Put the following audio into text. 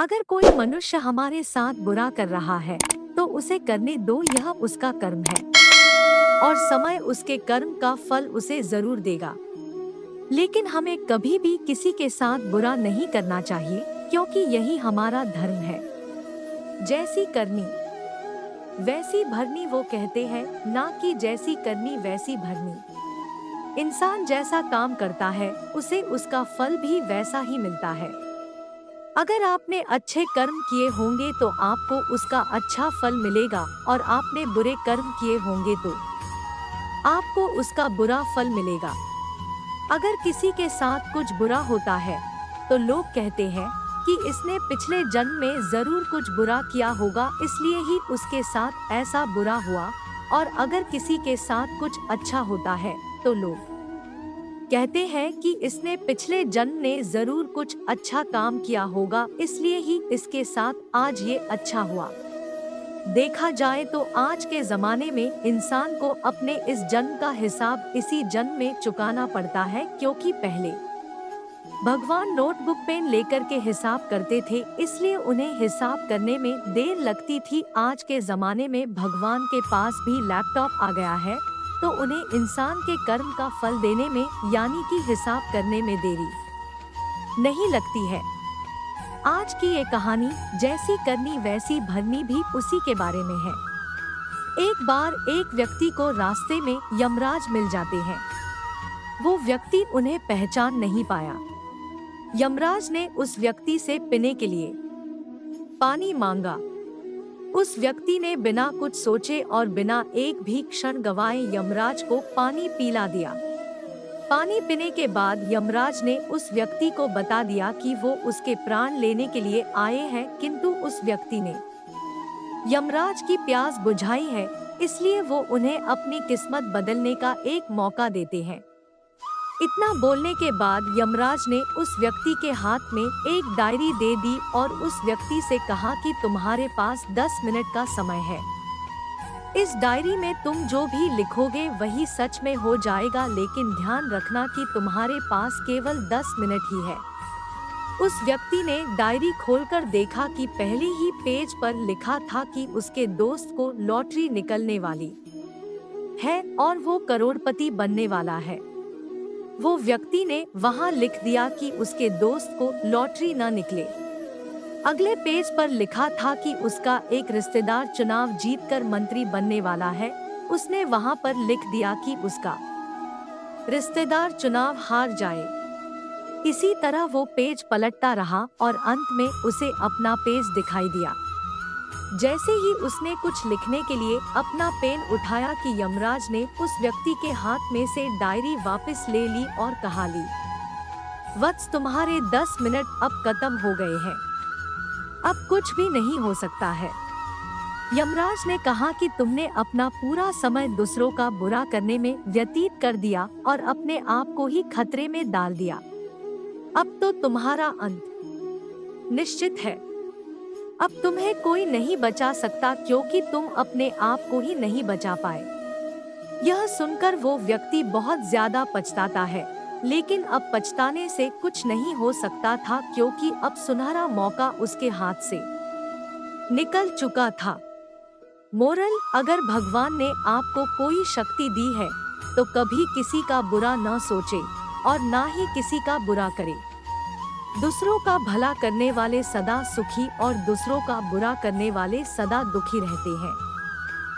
अगर कोई मनुष्य हमारे साथ बुरा कर रहा है तो उसे करने दो, यह उसका कर्म है और समय उसके कर्म का फल उसे जरूर देगा। लेकिन हमें कभी भी किसी के साथ बुरा नहीं करना चाहिए, क्योंकि यही हमारा धर्म है। जैसी करनी वैसी भरनी, वो कहते हैं, ना कि जैसी करनी वैसी भरनी। इंसान जैसा काम करता है उसे उसका फल भी वैसा ही मिलता है। अगर आपने अच्छे कर्म किए होंगे तो आपको उसका अच्छा फल मिलेगा, और आपने बुरे कर्म किए होंगे तो आपको उसका बुरा फल मिलेगा। अगर किसी के साथ कुछ बुरा होता है तो लोग कहते हैं कि इसने पिछले जन्म में जरूर कुछ बुरा किया होगा, इसलिए ही उसके साथ ऐसा बुरा हुआ। और अगर किसी के साथ कुछ अच्छा होता है तो लोग कहते हैं कि इसने पिछले जन्म में जरूर कुछ अच्छा काम किया होगा, इसलिए ही इसके साथ आज ये अच्छा हुआ। देखा जाए तो आज के जमाने में इंसान को अपने इस जन्म का हिसाब इसी जन्म में चुकाना पड़ता है, क्योंकि पहले भगवान नोटबुक पेन लेकर के हिसाब करते थे, इसलिए उन्हें हिसाब करने में देर लगती थी। आज के जमाने में भगवान के पास भी लैपटॉप आ गया है, तो उन्हें इंसान के कर्म का फल देने में यानी कि हिसाब करने में देरी नहीं लगती है। आज की ये कहानी जैसी करनी वैसी भरनी भी उसी के बारे में है। एक बार एक व्यक्ति को रास्ते में यमराज मिल जाते हैं। वो व्यक्ति उन्हें पहचान नहीं पाया। यमराज ने उस व्यक्ति से पीने के लिए पानी मांगा। उस व्यक्ति ने बिना कुछ सोचे और बिना एक भी क्षण गवाए यमराज को पानी पिला दिया। पानी पीने के बाद यमराज ने उस व्यक्ति को बता दिया कि वो उसके प्राण लेने के लिए आए हैं, किंतु उस व्यक्ति ने यमराज की प्यास बुझाई है, इसलिए वो उन्हें अपनी किस्मत बदलने का एक मौका देते हैं। इतना बोलने के बाद यमराज ने उस व्यक्ति के हाथ में एक डायरी दे दी और उस व्यक्ति से कहा कि तुम्हारे पास 10 मिनट का समय है। इस डायरी में तुम जो भी लिखोगे वही सच में हो जाएगा, लेकिन ध्यान रखना कि तुम्हारे पास केवल 10 मिनट ही है। उस व्यक्ति ने डायरी खोलकर देखा कि पहले ही पेज पर लिखा था कि उसके दोस्त को लॉटरी निकलने वाली है और वो करोड़पति बनने वाला है। वो व्यक्ति ने वहां लिख दिया कि उसके दोस्त को लॉटरी न निकले। अगले पेज पर लिखा था कि उसका एक रिश्तेदार चुनाव जीतकर मंत्री बनने वाला है। उसने वहां पर लिख दिया कि उसका रिश्तेदार चुनाव हार जाए। इसी तरह वो पेज पलटता रहा और अंत में उसे अपना पेज दिखाई दिया। जैसे ही उसने कुछ लिखने के लिए अपना पेन उठाया कि यमराज ने उस व्यक्ति के हाथ में से डायरी वापस ले ली और कहा, ली वत्स, तुम्हारे 10 मिनट अब खत्म हो गए हैं, अब कुछ भी नहीं हो सकता है। यमराज ने कहा कि तुमने अपना पूरा समय दूसरों का बुरा करने में व्यतीत कर दिया और अपने आप को ही खतरे में डाल दिया। अब तो तुम्हारा अंत निश्चित है। अब तुम्हें कोई नहीं बचा सकता, क्योंकि तुम अपने आप को ही नहीं बचा पाए। यह सुनकर वो व्यक्ति बहुत ज्यादा पछताता है, लेकिन अब पछताने से कुछ नहीं हो सकता था, क्योंकि अब सुनहरा मौका उसके हाथ से निकल चुका था। मोरल: अगर भगवान ने आपको कोई शक्ति दी है तो कभी किसी का बुरा न सोचे और ना ही किसी का बुरा करे। दूसरों का भला करने वाले सदा सुखी और दूसरों का बुरा करने वाले सदा दुखी रहते हैं।